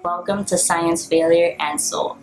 Welcome to Science, Failure, and Soul.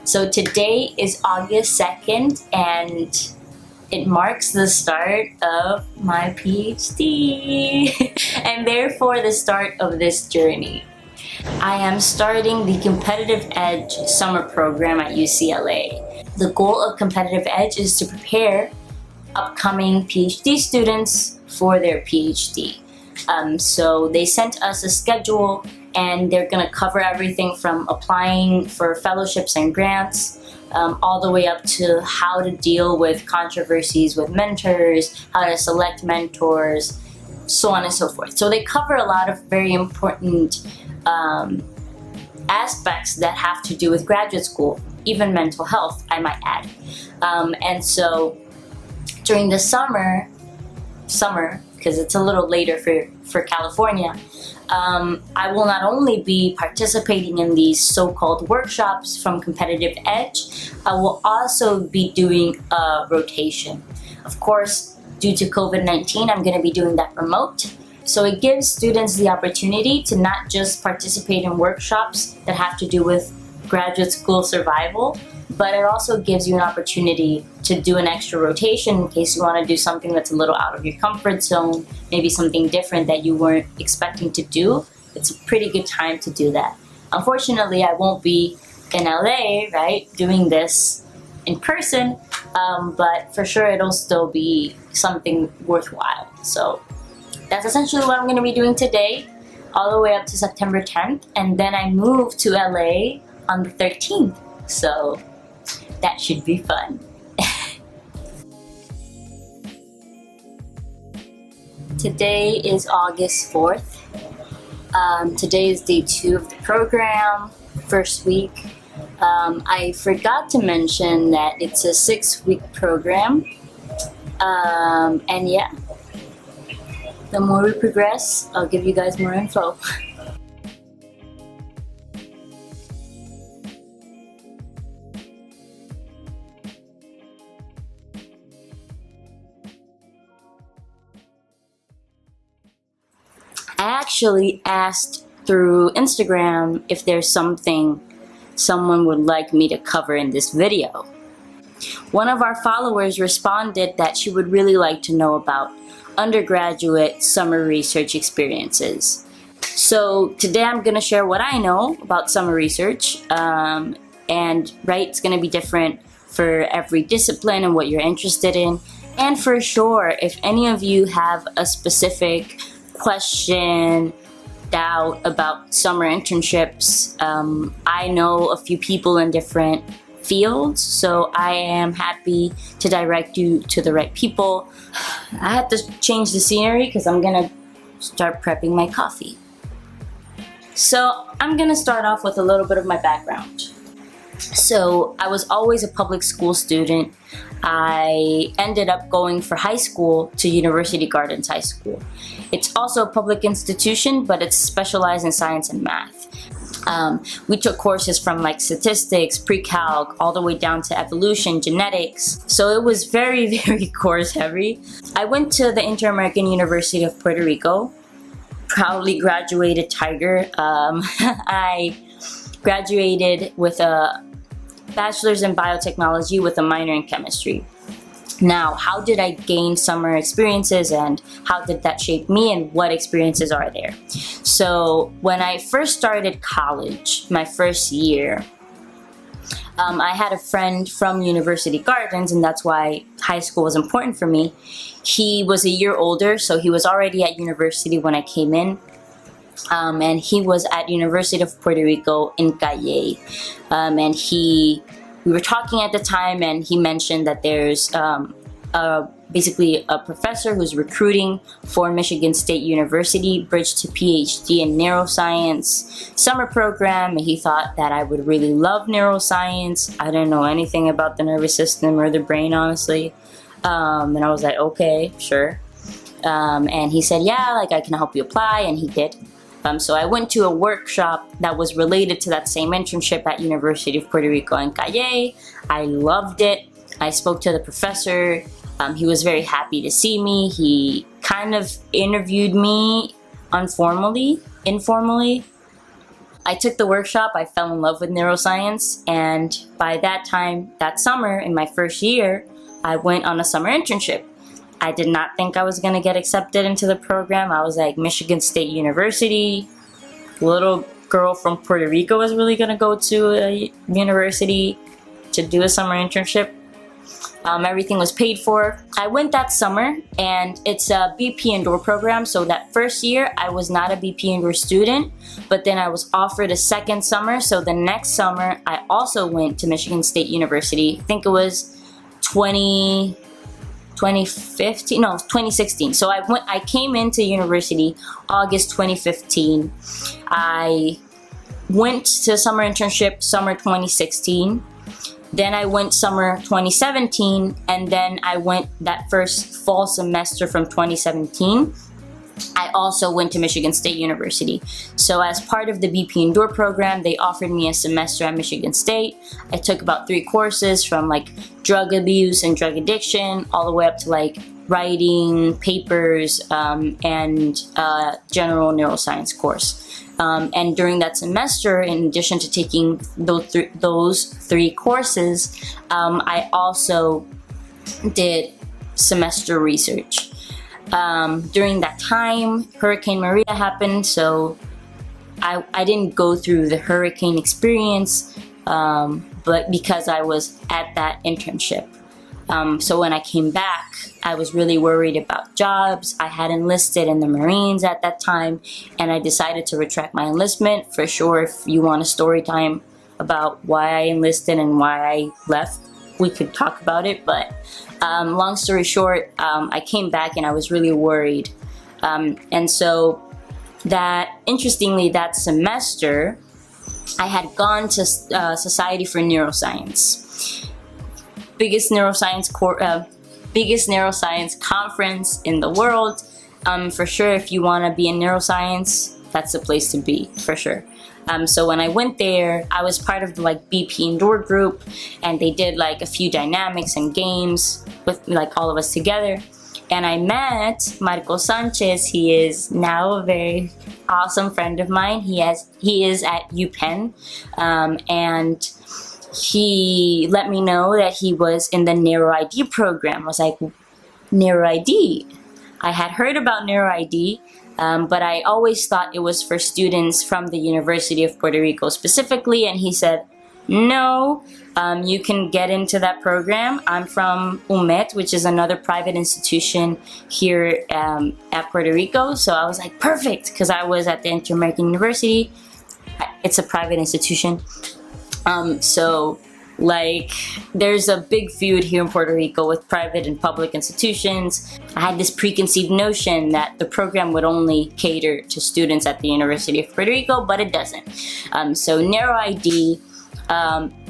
So today is August 2nd and it marks the start of my PhD and therefore the start of this journey. I am starting the Competitive Edge summer program at UCLA. The goal of Competitive Edge is to prepare upcoming PhD students for their PhD. So they sent us a schedule and they're going to cover everything from applying for fellowships and grants all the way up to how to deal with controversies with mentors, how to select mentors, so on and so forth. So they cover a lot of very important aspects that have to do with graduate school, even mental health, I might add. And so during the summer, because it's a little later for California, I will not only be participating in these so-called workshops from Competitive Edge, I will also be doing a rotation. Of course, due to COVID-19, I'm going to be doing that remote. So it gives students the opportunity to not just participate in workshops that have to do with graduate school survival, but it also gives you an opportunity to do an extra rotation in case you want to do something that's a little out of your comfort zone, maybe something different that you weren't expecting to do. It's a pretty good time to do that. Unfortunately, I won't be in LA, right, doing this in person, but for sure it'll still be something worthwhile. So that's essentially what I'm going to be doing today, all the way up to September 10th, and then I move to LA on the 13th. So that should be fun. Today is August 4th. Today is day 2 of the program, first week. I forgot to mention that it's a 6-week program. And yeah, the more we progress, I'll give you guys more info. I actually asked through Instagram if there's something someone would like me to cover in this video. One of our followers responded that she would really like to know about undergraduate summer research experiences. So today I'm going to share what I know about summer research, and right, it's going to be different for every discipline and what you're interested in. And for sure, if any of you have a specific question, doubt about summer internships, I know a few people in different fields, so I am happy to direct you to the right people. I had to change the scenery because I'm gonna start prepping my coffee. So I'm gonna start off with a little bit of my background. So I was always a public school student. I ended up going for high school to University Gardens High School. It's also a public institution, but it's specialized in science and math. We took courses from like statistics, pre-calc, all the way down to evolution, genetics. So it was very, very course heavy. I went to the Inter-American University of Puerto Rico, proudly graduated Tiger. I graduated with a bachelor's in biotechnology with a minor in chemistry. Now, how did I gain summer experiences and how did that shape me and what experiences are there? So when I first started college, my first year, I had a friend from University Gardens, and that's why high school was important for me. He was a year older, so he was already at university when I came in. And he was at University of Puerto Rico in Calle. And we were talking at the time, and he mentioned that there's basically a professor who's recruiting for Michigan State University, bridge to PhD in neuroscience summer program, and he thought that I would really love neuroscience. I didn't know anything about the nervous system or the brain, honestly. And I was like, okay, sure. And he said, yeah, like I can help you apply, and he did. So I went to a workshop that was related to that same internship at University of Puerto Rico in Calle. I loved it. I spoke to the professor. He was very happy to see me. He kind of interviewed me informally. I took the workshop, I fell in love with neuroscience, and by that time, that summer, in my first year, I went on a summer internship. I did not think I was going to get accepted into the program. I was like, Michigan State University, little girl from Puerto Rico was really going to go to a university to do a summer internship. Everything was paid for. I went that summer, and it's a BP indoor program. So that first year, I was not a BP indoor student, but then I was offered a second summer. So the next summer, I also went to Michigan State University. I think it was 2016. So I came into university August 2015. I went to summer internship summer 2016. Then I went summer 2017, and then I went that first fall semester from 2017. I also went to Michigan State University. So as part of the BP Indoor program, they offered me a semester at Michigan State. I took about 3 courses, from like drug abuse and drug addiction, all the way up to like writing papers and general neuroscience course. And during that semester, in addition to taking those 3 courses, I also did semester research. During that time, Hurricane Maria happened, so I didn't go through the hurricane experience, but because I was at that internship. So when I came back, I was really worried about jobs. I had enlisted in the Marines at that time, and I decided to retract my enlistment. For sure, if you want a story time about why I enlisted and why I left, we could talk about it. But long story short, I came back and I was really worried. And so interestingly, that semester, I had gone to Society for Neuroscience. Biggest neuroscience conference in the world. For sure, if you want to be in neuroscience, that's the place to be, for sure. So when I went there, I was part of the like BP indoor group, and they did like a few dynamics and games with like all of us together. And I met Marco Sanchez. He is now a very awesome friend of mine. He is at UPenn, and he let me know that he was in the NeuroID program. I was like, NeuroID? I had heard about NeuroID, but I always thought it was for students from the University of Puerto Rico specifically, and he said, no, you can get into that program. I'm from UMET, which is another private institution here at Puerto Rico. So I was like, perfect, because I was at the Inter-American University. It's a private institution. So like there's a big feud here in Puerto Rico with private and public institutions. I had this preconceived notion that the program would only cater to students at the University of Puerto Rico, but it doesn't. So NeuroID,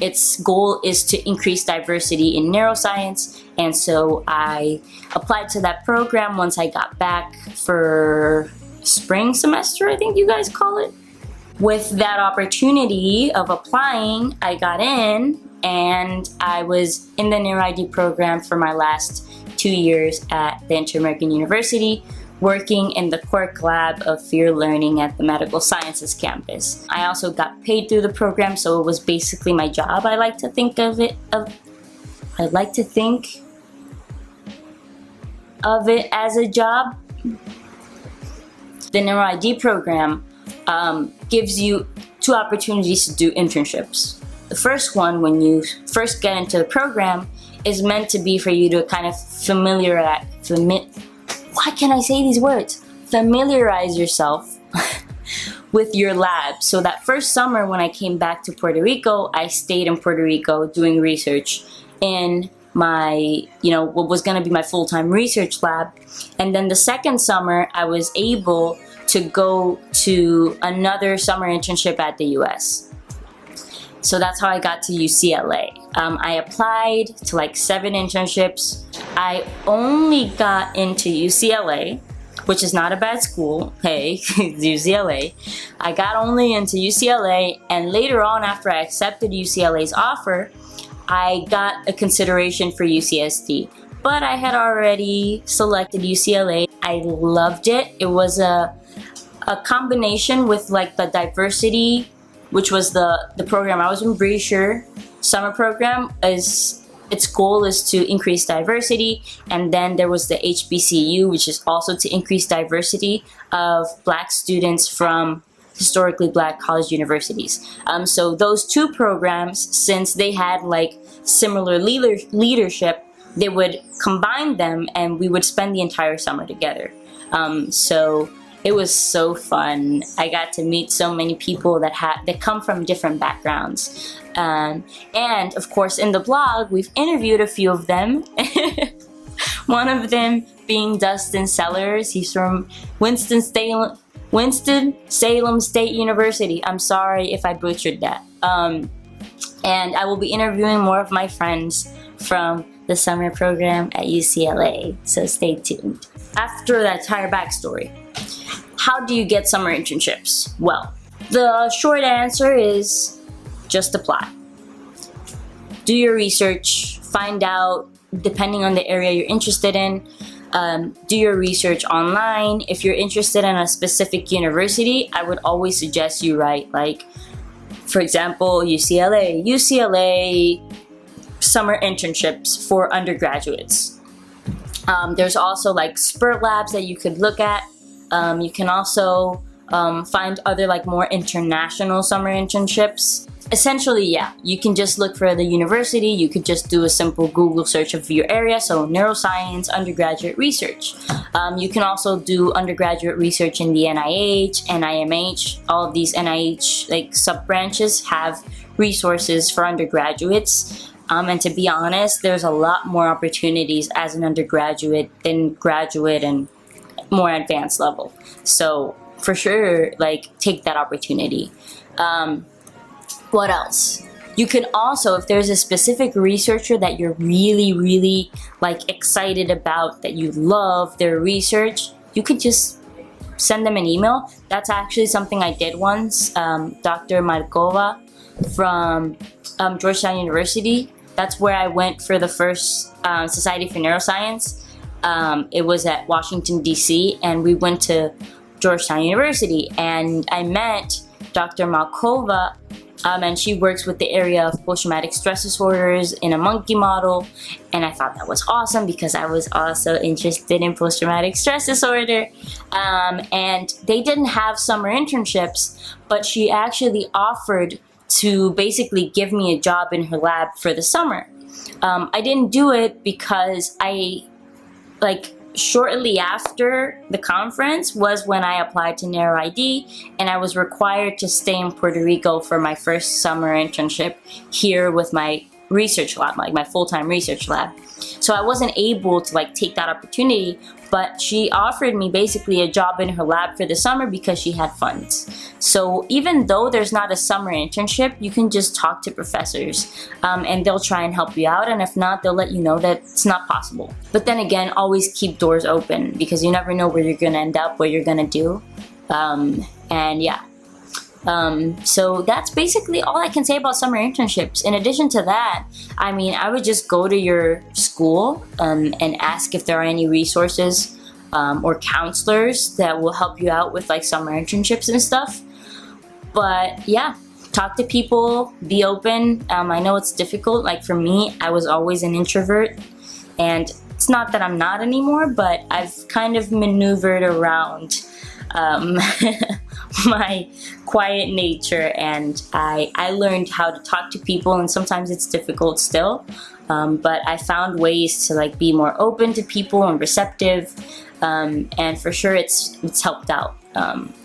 its goal is to increase diversity in neuroscience, and so I applied to that program once I got back for spring semester, I think you guys call it. With that opportunity of applying, I got in, and I was in the NeuroID program for my last 2 years at the Inter-American University, working in the Quirk Lab of Fear Learning at the Medical Sciences campus. I also got paid through the program, so it was basically my job. I like to think of it as a job. The NeuroID program gives you 2 opportunities to do internships. The first one, when you first get into the program, is meant to be for you to kind of familiarize yourself with your lab. So that first summer when I came back to Puerto Rico, I stayed in Puerto Rico doing research in my, what was going to be my full-time research lab. And then the second summer, I was able to go to another summer internship at the US. So that's how I got to UCLA. I applied to like 7 internships. I only got into UCLA, which is not a bad school. Hey, it's UCLA. I got only into UCLA, and later on, after I accepted UCLA's offer, I got a consideration for UCSD. But I had already selected UCLA. I loved it. It was a combination with like the diversity which was the program I was in, pretty sure summer program, is its goal is to increase diversity. And then there was the HBCU, which is also to increase diversity of Black students from historically Black college universities. So those two programs, since they had like similar leadership, they would combine them and we would spend the entire summer together. So it was so fun. I got to meet so many people that come from different backgrounds. And of course in the blog, we've interviewed a few of them. One of them being Dustin Sellers. He's from Winston-Salem State University. I'm sorry if I butchered that. And I will be interviewing more of my friends from the summer program at UCLA, so stay tuned. After that entire backstory, how do you get summer internships? Well, the short answer is just apply. Do your research, find out, depending on the area you're interested in, do your research online. If you're interested in a specific university, I would always suggest you write, like, for example, UCLA summer internships for undergraduates. There's also like Spurt Labs that you could look at. You can also find other like more international summer internships. Essentially, yeah, you can just look for the university. You could just do a simple Google search of your area. So neuroscience, undergraduate research. You can also do undergraduate research in the NIH, NIMH. All of these NIH like sub-branches have resources for undergraduates. And to be honest, there's a lot more opportunities as an undergraduate than graduate and more advanced level. So for sure, like, take that opportunity. What else? You can also, if there's a specific researcher that you're really like excited about, that you love their research, you could just send them an email. That's actually something I did once. Dr. Markova from Georgetown University. That's where I went for the first Society for Neuroscience. It was at Washington, D.C., and we went to Georgetown University, and I met Dr. Markova, and she works with the area of post-traumatic stress disorders in a monkey model, and I thought that was awesome because I was also interested in post-traumatic stress disorder. And they didn't have summer internships, but she actually offered to basically give me a job in her lab for the summer. I didn't do it because shortly after the conference was when I applied to NeuroID, and I was required to stay in Puerto Rico for my first summer internship here with my research lab, like my full-time research lab. So I wasn't able to like take that opportunity, but she offered me basically a job in her lab for the summer because she had funds. So even though there's not a summer internship, you can just talk to professors and they'll try and help you out, and if not, they'll let you know that it's not possible. But then again, always keep doors open because you never know where you're gonna end up, what you're gonna do. And yeah. So that's basically all I can say about summer internships. In addition to that, I mean, I would just go to your school and ask if there are any resources or counselors that will help you out with like summer internships and stuff. But yeah, talk to people, be open. I know it's difficult. Like for me, I was always an introvert, and it's not that I'm not anymore, but I've kind of maneuvered around my quiet nature, and I learned how to talk to people, and sometimes it's difficult still, but I found ways to like be more open to people and receptive, and for sure it's helped out.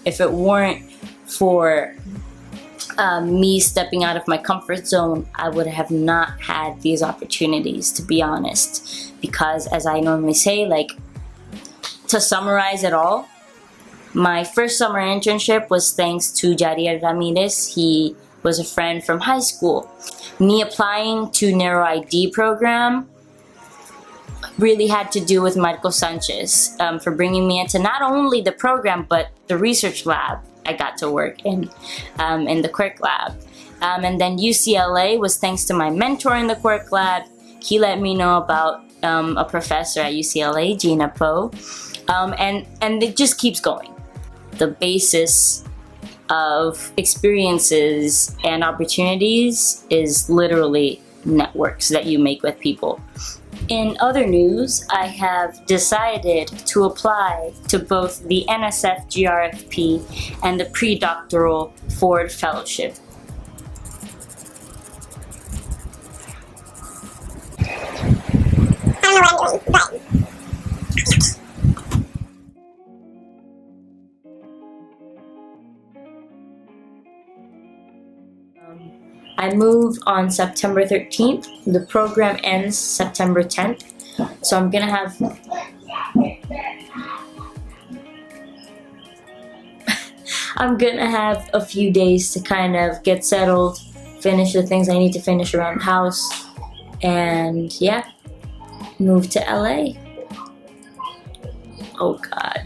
If it weren't for me stepping out of my comfort zone, I would have not had these opportunities, to be honest, because as I normally say, like, to summarize it all, my first summer internship was thanks to Jariel Ramirez. He was a friend from high school. Me applying to NeuroID program really had to do with Marco Sanchez for bringing me into not only the program, but the research lab I got to work in the Quirk lab. And then UCLA was thanks to my mentor in the Quirk lab. He let me know about a professor at UCLA, Gina Poe, and it just keeps going. The basis of experiences and opportunities is literally networks that you make with people. In other news, I have decided to apply to both the NSF GRFP and the pre-doctoral Ford Fellowship. I don't know what I'm doing, but I move on September 13th. The program ends September 10th. So I'm gonna have a few days to kind of get settled, finish the things I need to finish around the house, and yeah, move to LA. Oh God.